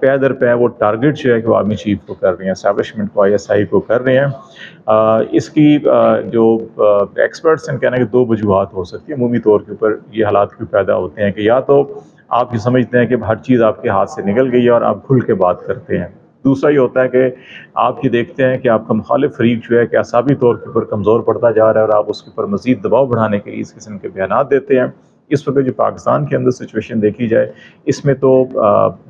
پے در پے وہ ٹارگٹ جو ہے کہ وہ آرمی چیف کو کر رہے ہیں، اسٹیبلشمنٹ کو، ISI کو کر رہے ہیں۔ اس کی جو ایکسپرٹس ہیں کہنا ہے کہ دو وجوہات ہو سکتی ہیں عمومی طور کے اوپر یہ حالات کیوں پیدا ہوتے ہیں، کہ یا تو آپ یہ سمجھتے ہیں کہ ہر چیز آپ کے ہاتھ سے نکل گئی ہے اور آپ کھل کے بات کرتے ہیں، دوسرا یہ ہوتا ہے کہ آپ یہ دیکھتے ہیں کہ آپ کا مخالف فریق جو ہے کہ اعصابی طور کے اوپر کمزور پڑتا جا رہا ہے اور آپ اس کے اوپر مزید دباؤ بڑھانے کے لیے اس قسم کے بیانات دیتے ہیں۔ اس وقت جو پاکستان کے اندر سچویشن دیکھی جائے، اس میں تو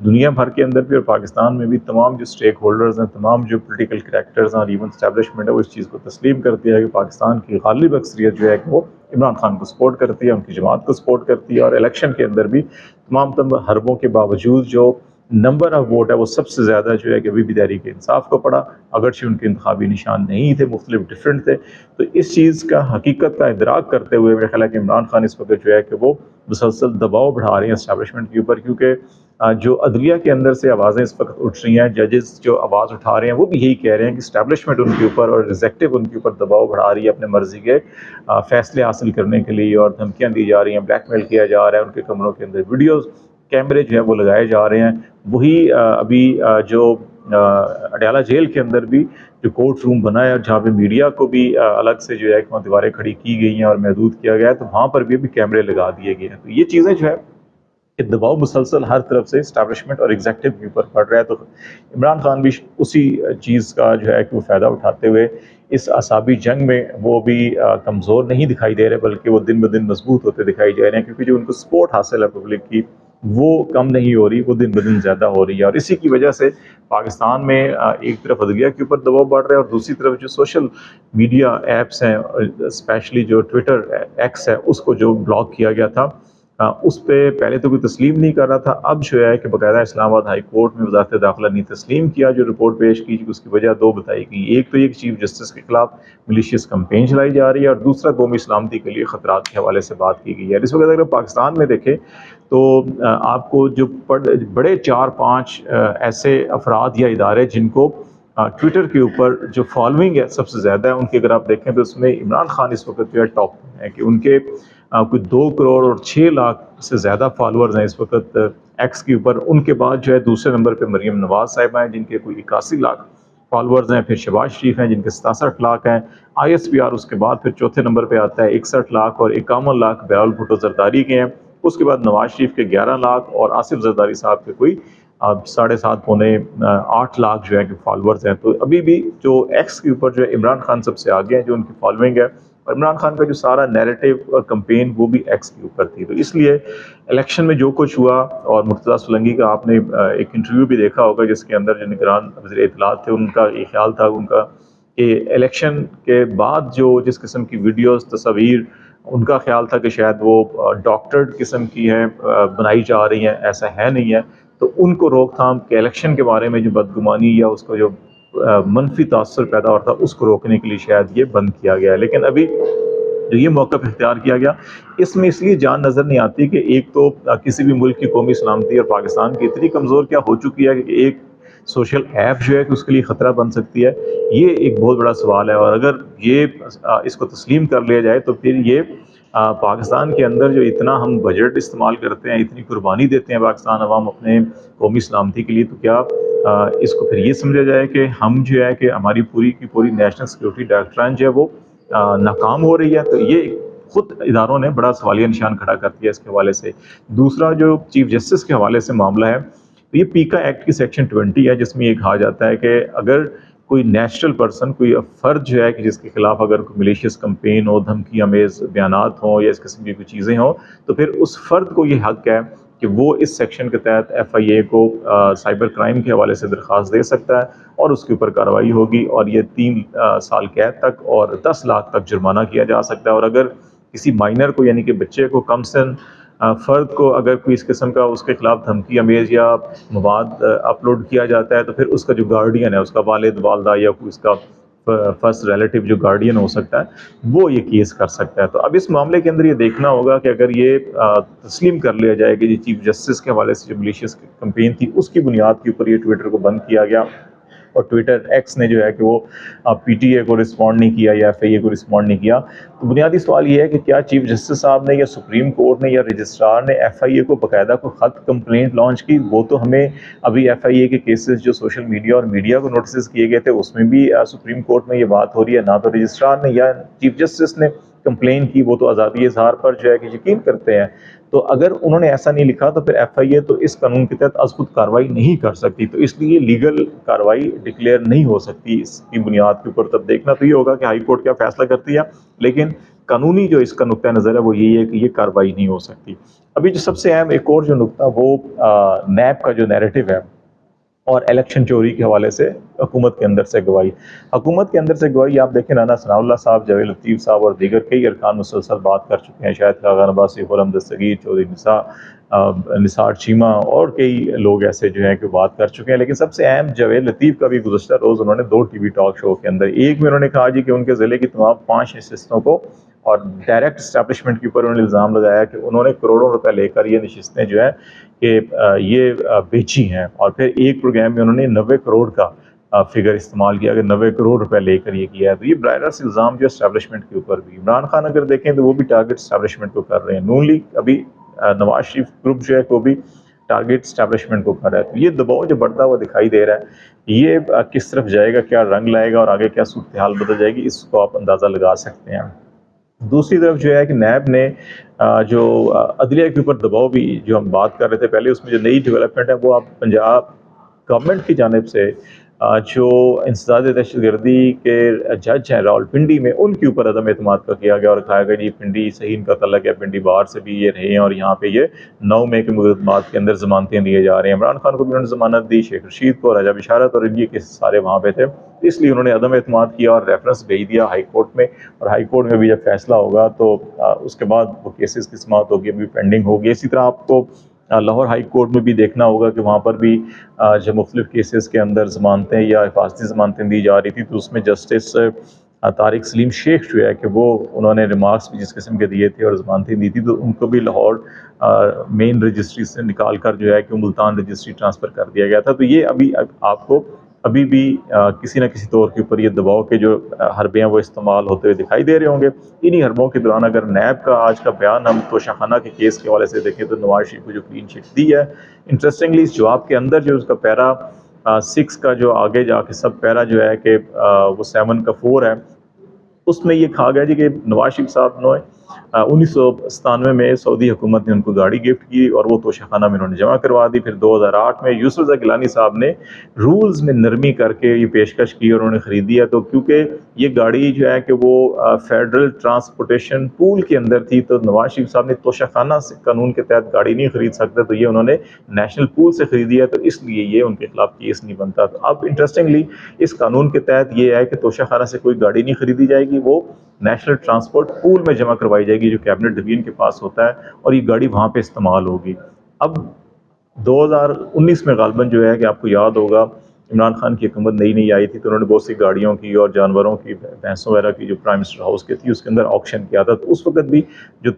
دنیا بھر کے اندر بھی اور پاکستان میں بھی تمام جو سٹیک ہولڈرز ہیں، تمام جو پولیٹیکل کریکٹرز ہیں اور ایون اسٹیبلشمنٹ ہے، وہ اس چیز کو تسلیم کرتی ہے کہ پاکستان کی غالب اکثریت جو ہے کہ وہ عمران خان کو سپورٹ کرتی ہے، ان کی جماعت کو سپورٹ کرتی ہے، اور الیکشن کے اندر بھی تمام حربوں کے باوجود جو نمبر آف ووٹ ہے وہ سب سے زیادہ جو ہے کہ ابھی بھی تحریک انصاف کو پڑا، اگرچہ ان کے انتخابی نشان نہیں تھے، مختلف ڈفرینٹ تھے۔ تو اس چیز کا حقیقت کا ادراک کرتے ہوئے میرا خیال ہے کہ عمران خان اس وقت جو ہے کہ وہ مسلسل دباؤ بڑھا رہے ہیں اسٹیبلشمنٹ کے اوپر، کیونکہ جو عدلیہ کے اندر سے آوازیں اس وقت اٹھ رہی ہیں، ججز جو آواز اٹھا رہے ہیں وہ بھی یہی کہہ رہے ہیں کہ اسٹیبلشمنٹ ان کے اوپر اور ایگزیکٹو ان کے اوپر دباؤ بڑھا رہی ہے اپنے مرضی کے فیصلے حاصل کرنے کے لیے، اور دھمکیاں دی جا رہی ہیں، بلیک میل کیا جا رہا ہے، ان کے کمروں کے اندر ویڈیوز کیمرے جو ہے وہ لگائے جا رہے ہیں۔ وہی ابھی جو اڈیالہ جیل کے اندر بھی جو کورٹ روم بنا ہے جہاں پہ میڈیا کو بھی الگ سے جو ہے وہاں دیواریں کھڑی کی گئی ہیں اور محدود کیا گیا ہے، تو وہاں پر بھی کیمرے لگا دیے گئے ہیں۔ تو یہ چیزیں جو ہے کہ دباؤ مسلسل ہر طرف سے اسٹیبلشمنٹ اور ایگزیکٹو کے اوپر پڑ رہا ہے، تو عمران خان بھی اسی چیز کا جو ہے کہ وہ فائدہ اٹھاتے ہوئے اس اعصابی جنگ میں وہ بھی کمزور نہیں دکھائی دے رہے، بلکہ وہ دن بدن مضبوط ہوتے دکھائی جا رہے ہیں، کیونکہ جو ان کو سپورٹ حاصل ہے پبلک کی وہ کم نہیں ہو رہی، وہ دن بدن زیادہ ہو رہی ہے، اور اسی کی وجہ سے پاکستان میں ایک طرف عدلیہ کے اوپر دباؤ بڑھ رہا ہے اور دوسری طرف جو سوشل میڈیا ایپس ہیں، اسپیشلی جو ٹویٹر ایکس ہے اس کو جو بلاک کیا گیا تھا، اس پہ پہلے تو کوئی تسلیم نہیں کر رہا تھا، اب جو ہے کہ باقاعدہ اسلام آباد ہائی کورٹ میں وزارت داخلہ نے تسلیم کیا، جو رپورٹ پیش کی، اس کی وجہ دو بتائی گئی، ایک تو یہ کہ چیف جسٹس کے خلاف ملیشیس کمپین چلائی جا رہی ہے، اور دوسرا قومی سلامتی کے لیے خطرات کے حوالے سے بات کی گئی ہے۔ اس وقت اگر پاکستان میں دیکھیں تو آپ کو جو بڑے 4-5 ایسے افراد یا ادارے جن کو ٹویٹر کے اوپر جو فالوئنگ ہے سب سے زیادہ ہے، ان کی اگر آپ دیکھیں تو اس میں عمران خان اس وقت جو ہے ٹاپ ہے، کہ ان کے کوئی 2 کروڑ اور 6 لاکھ سے زیادہ فالورز ہیں اس وقت ایکس کے اوپر۔ ان کے بعد جو ہے دوسرے نمبر پہ مریم نواز صاحبہ ہیں جن کے کوئی 81 لاکھ فالورز ہیں، پھر شہباز شریف ہیں جن کے 67 لاکھ ہیں، ISPR اس کے بعد پھر چوتھے نمبر پہ آتا ہے 61 لاکھ، اور 51 لاکھ بہرال بھٹو زرداری کے ہیں، اس کے بعد نواز شریف کے 11 لاکھ اور آصف زرداری صاحب کے کوئی 7.5 پونے 8 لاکھ جو ہے کہ فالورز ہیں۔ تو ابھی بھی جو ایکس کے اوپر جو ہے عمران خان سب سے آگے ہیں جو ان کی فالوئنگ ہے، اور عمران خان کا جو سارا نیریٹو اور کمپین وہ بھی ایکس کے اوپر تھی۔ تو اس لیے الیکشن میں جو کچھ ہوا، اور مرتضیٰ سولنگی کا آپ نے ایک انٹرویو بھی دیکھا ہوگا جس کے اندر جو نگران وزیر اطلاعات تھے ان کا یہ خیال تھا ان کا کہ الیکشن کے بعد جو جس قسم کی ویڈیوز تصاویر ان کا خیال تھا کہ شاید وہ ڈاکٹرڈ قسم کی ہیں، بنائی جا رہی ہیں، ایسا ہے نہیں ہے، تو ان کو روک تھام کہ الیکشن کے بارے میں جو بدگمانی یا اس کو جو منفی تاثر پیدا ہوتا ہے اس کو روکنے کے لیے شاید یہ بند کیا گیا ہے۔ لیکن ابھی جو یہ موقف اختیار کیا گیا اس میں اس لیے جان نظر نہیں آتی کہ ایک تو کسی بھی ملک کی قومی سلامتی اور پاکستان کی اتنی کمزور کیا ہو چکی ہے کہ ایک سوشل ایپ جو ہے کہ اس کے لیے خطرہ بن سکتی ہے، یہ ایک بہت بڑا سوال ہے، اور اگر یہ اس کو تسلیم کر لیا جائے تو پھر یہ پاکستان کے اندر جو اتنا ہم بجٹ استعمال کرتے ہیں، اتنی قربانی دیتے ہیں پاکستان عوام اپنے قومی سلامتی کے لیے، تو کیا اس کو پھر یہ سمجھا جائے کہ ہم جو ہے کہ ہماری پوری کی پوری نیشنل سیکورٹی ڈائریکٹران جو ہے وہ ناکام ہو رہی ہے؟ تو یہ خود اداروں نے بڑا سوالیہ نشان کھڑا کر دیا اس کے حوالے سے۔ دوسرا جو چیف جسٹس کے حوالے سے معاملہ ہے، تو یہ پیکا ایکٹ کی سیکشن 20 ہے جس میں یہ کہا جاتا ہے کہ اگر کوئی نیچرل پرسن، کوئی فرد جو ہے کہ جس کے خلاف اگر کوئی ملیشیس کمپین ہو، دھمکی امیز بیانات ہوں یا اس قسم کی کوئی چیزیں ہوں، تو پھر اس فرد کو یہ حق ہے کہ وہ اس سیکشن کے تحت FIA کو سائبر کرائم کے حوالے سے درخواست دے سکتا ہے، اور اس کے اوپر کارروائی ہوگی، اور یہ 3 سال قید تک اور 10 لاکھ تک جرمانہ کیا جا سکتا ہے۔ اور اگر کسی مائنر کو یعنی کہ بچے کو، کم سن فرد کو اگر کوئی اس قسم کا اس کے خلاف دھمکی امیز یا مواد اپلوڈ کیا جاتا ہے، تو پھر اس کا جو گارڈین ہے، اس کا والد والدہ یا کوئی اس کا فرسٹ ریلیٹیو جو گارڈین ہو سکتا ہے، وہ یہ کیس کر سکتا ہے۔ تو اب اس معاملے کے اندر یہ دیکھنا ہوگا کہ اگر یہ تسلیم کر لیا جائے کہ یہ چیف جسٹس کے حوالے سے جو ملیشیس کمپین تھی اس کی بنیاد کے اوپر یہ ٹویٹر کو بند کیا گیا، اور ٹویٹر ایکس نے جو ہے کہ وہ پی ٹی اے کو رسپونڈ نہیں کیا یا ایف آئی اے کو رسپونڈ نہیں کیا. تو بنیادی سوال یہ ہے کہ کیا چیف جسٹس صاحب نے یا سپریم کورٹ نے یا رجسٹرار نے ایف آئی اے کو باقاعدہ کوئی خط کمپلینٹ لانچ کی؟ وہ تو ہمیں ابھی ایف آئی اے کے کیسز جو سوشل میڈیا اور میڈیا کو نوٹسز کیے گئے تھے اس میں بھی سپریم کورٹ میں یہ بات ہو رہی ہے. نہ تو رجسٹرار نے یا چیف جسٹس نے کمپلین کی، وہ تو آزادی اظہار پر جو ہے کہ یقین کرتے ہیں. تو اگر انہوں نے ایسا نہیں لکھا تو پھر ایف آئی اے تو اس قانون کے تحت از خود کارروائی نہیں کر سکتی، تو اس لیے لیگل کارروائی ڈکلیئر نہیں ہو سکتی اس کی بنیاد کے اوپر. تب دیکھنا تو یہ ہوگا کہ ہائی کورٹ کیا فیصلہ کرتی ہے، لیکن قانونی جو اس کا نقطہ نظر ہے وہ یہی ہے کہ یہ کارروائی نہیں ہو سکتی. ابھی جو سب سے اہم ایک اور جو نقطہ وہ نیب کا جو نیریٹو ہے اور الیکشن چوری کے حوالے سے حکومت کے اندر سے گواہی. حکومت کے اندر سے گواہی آپ دیکھیں، رانا ثناء اللہ صاحب، جاوید لطیف صاحب اور دیگر کئی ارکان مسلسل بات کر چکے ہیں. شاید خاقان عباسی، خرم دستگیر، چودھری نثار چیمہ اور کئی لوگ ایسے جو ہیں کہ بات کر چکے ہیں. لیکن سب سے اہم جاوید لطیف کا بھی گزشتہ روز انہوں نے 2 ٹی وی ٹاک شو کے اندر، ایک میں انہوں نے کہا جی کہ ان کے ضلع کی تمام 5 نشستوں کو اور ڈائریکٹ اسٹیبلشمنٹ کے اوپر انہوں نے الزام لگایا کہ انہوں نے کروڑوں روپے لے کر یہ نشستیں جو ہے کہ یہ بیچی ہیں. اور پھر ایک پروگرام میں انہوں نے 90 کروڑ کا فگر استعمال کیا کہ 90 کروڑ روپے لے کر یہ کیا ہے. تو یہ براہ راست الزام جو اسٹیبلشمنٹ کے اوپر بھی. عمران خان اگر دیکھیں تو وہ بھی ٹارگٹ اسٹیبلشمنٹ کو کر رہے ہیں. نون لیگ ابھی نواز شریف گروپ جو ہے وہ بھی ٹارگٹ اسٹیبلشمنٹ کو کر رہا ہے. تو یہ دباؤ جو بڑھتا ہوا دکھائی دے رہا ہے، یہ کس طرف جائے گا، کیا رنگ لائے گا اور آگے کیا صورتحال بدل جائے گی، اس کو آپ اندازہ لگا سکتے ہیں. دوسری طرف جو ہے کہ نیب نے جو عدلیہ کے اوپر دباؤ بھی جو ہم بات کر رہے تھے پہلے، اس میں جو نئی ڈیولپمنٹ ہے وہ آپ پنجاب گورنمنٹ کی جانب سے جو انسداد دہشت گردی کے جج ہیں راولپنڈی میں، ان کے اوپر عدم اعتماد کا کیا گیا اور کہا گیا جی پنڈی صحیح ان کا تعلق ہے، پنڈی باہر سے بھی یہ رہے ہیں اور یہاں پہ یہ 9 مئی کے مقدمات کے اندر ضمانتیں دیے جا رہے ہیں. عمران خان کو بھی انہوں نے ضمانت دی، شیخ رشید کو، راجہ بشارت اور یہ کے سارے وہاں پہ تھے. اس لیے انہوں نے عدم اعتماد کیا اور ریفرنس بھیج دیا ہائی کورٹ میں. اور ہائی کورٹ میں بھی جب فیصلہ ہوگا تو اس کے بعد وہ کیسز کی سماعت ہوگی، ابھی پینڈنگ ہوگی. اسی طرح آپ کو لاہور ہائی کورٹ میں بھی دیکھنا ہوگا کہ وہاں پر بھی جب مختلف کیسز کے اندر ضمانتیں یا حفاظتی ضمانتیں دی جا رہی تھی تو اس میں جسٹس طارق سلیم شیخ جو ہے کہ وہ انہوں نے ریمارکس بھی جس قسم کے دیے تھے اور ضمانتیں دی تھی، تو ان کو بھی لاہور مین رجسٹری سے نکال کر جو ہے کہ ملتان رجسٹری ٹرانسفر کر دیا گیا تھا. تو یہ ابھی آپ کو ابھی بھی کسی نہ کسی طور کے اوپر یہ دباؤ کے جو حربے ہیں وہ استعمال ہوتے ہوئے دکھائی دے رہے ہوں گے. انہی حربوں کے دوران اگر نیب کا آج کا بیان ہم توشہ خانہ کے کیس کے حوالے سے دیکھیں تو نواز شریف کو جو کلین چٹ دی ہے، انٹرسٹنگلی اس جواب کے اندر جو اس کا پیرا 6 کا جو آگے جا کے سب پیرا جو ہے کہ وہ 7 کا 4 ہے، اس میں یہ کہا گیا جی کہ نواز شریف صاحب نے 1997 میں سعودی حکومت نے ان کو گاڑی گفٹ کی اور وہ توشہ خانہ میں انہوں نے جمع کروا دی. پھر 2008 میں یوسف رضا گیلانی صاحب نے رولز میں نرمی کر کے یہ پیشکش کی اور انہوں نے خریدی ہے. تو کیونکہ یہ گاڑی جو ہے کہ وہ فیڈرل ٹرانسپورٹیشن پول کے اندر تھی تو نواز شریف صاحب نے توشہ خانہ سے قانون کے تحت گاڑی نہیں خرید سکتے، تو یہ انہوں نے نیشنل پول سے خریدی ہے، تو اس لیے یہ ان کے خلاف کیس نہیں بنتا. تو اب انٹرسٹنگلی اس قانون کے تحت یہ ہے کہ توشہ خانہ سے کوئی گاڑی نہیں خریدی جائے گی، وہ نیشنل ٹرانسپورٹ پول میں جمع کروائی جائے گی جو کیبنٹ ڈویژن کے پاس ہوتا ہے اور یہ گاڑی وہاں پہ استعمال ہوگی. اب 2019 میں غالباً جو ہے کہ آپ کو یاد ہوگا عمران خان کی حکومت نئی آئی تھی تو انہوں نے بہت سی گاڑیوں کی اور جانوروں کی، بھینسوں وغیرہ کی جو پرائم منسٹر ہاؤس کی تھی اس کے اندر آکشن کیا تھا. تو اس وقت بھی جو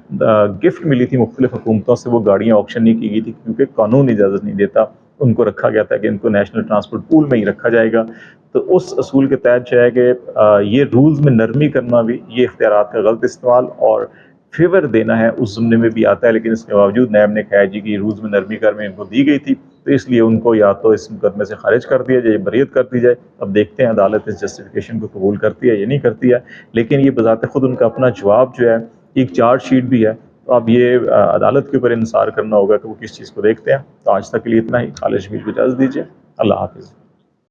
گفٹ ملی تھی مختلف حکومتوں سے وہ گاڑیاں آکشن نہیں کی گئی تھی کیونکہ قانون اجازت نہیں دیتا. ان کو رکھا گیا تھا کہ ان کو نیشنل ٹرانسپورٹ پول میں ہی رکھا جائے گا. تو اس اصول کے تحت جو ہے کہ یہ رولز میں نرمی کرنا بھی یہ اختیارات کا غلط استعمال اور فیور دینا ہے اس ضمن میں بھی آتا ہے. لیکن اس کے باوجود نیب نے کہا جی کہ یہ رولز میں نرمی کر میں ان کو دی گئی تھی تو اس لیے ان کو یا تو اس مقدمے سے خارج کر دیا جائے، بریت کر دی جائے. اب دیکھتے ہیں عدالت اس جسٹیفیکیشن کو قبول کرتی ہے یا نہیں کرتی ہے. لیکن یہ بذات خود ان کا اپنا جواب جو ہے ایک چارج شیٹ بھی ہے. تو اب یہ عدالت کے اوپر انحصار کرنا ہوگا کہ وہ کس چیز کو دیکھتے ہیں. تو آج تک کے لیے اتنا ہی. خالد شبیر کو اجازت دیجیے. اللہ حافظ.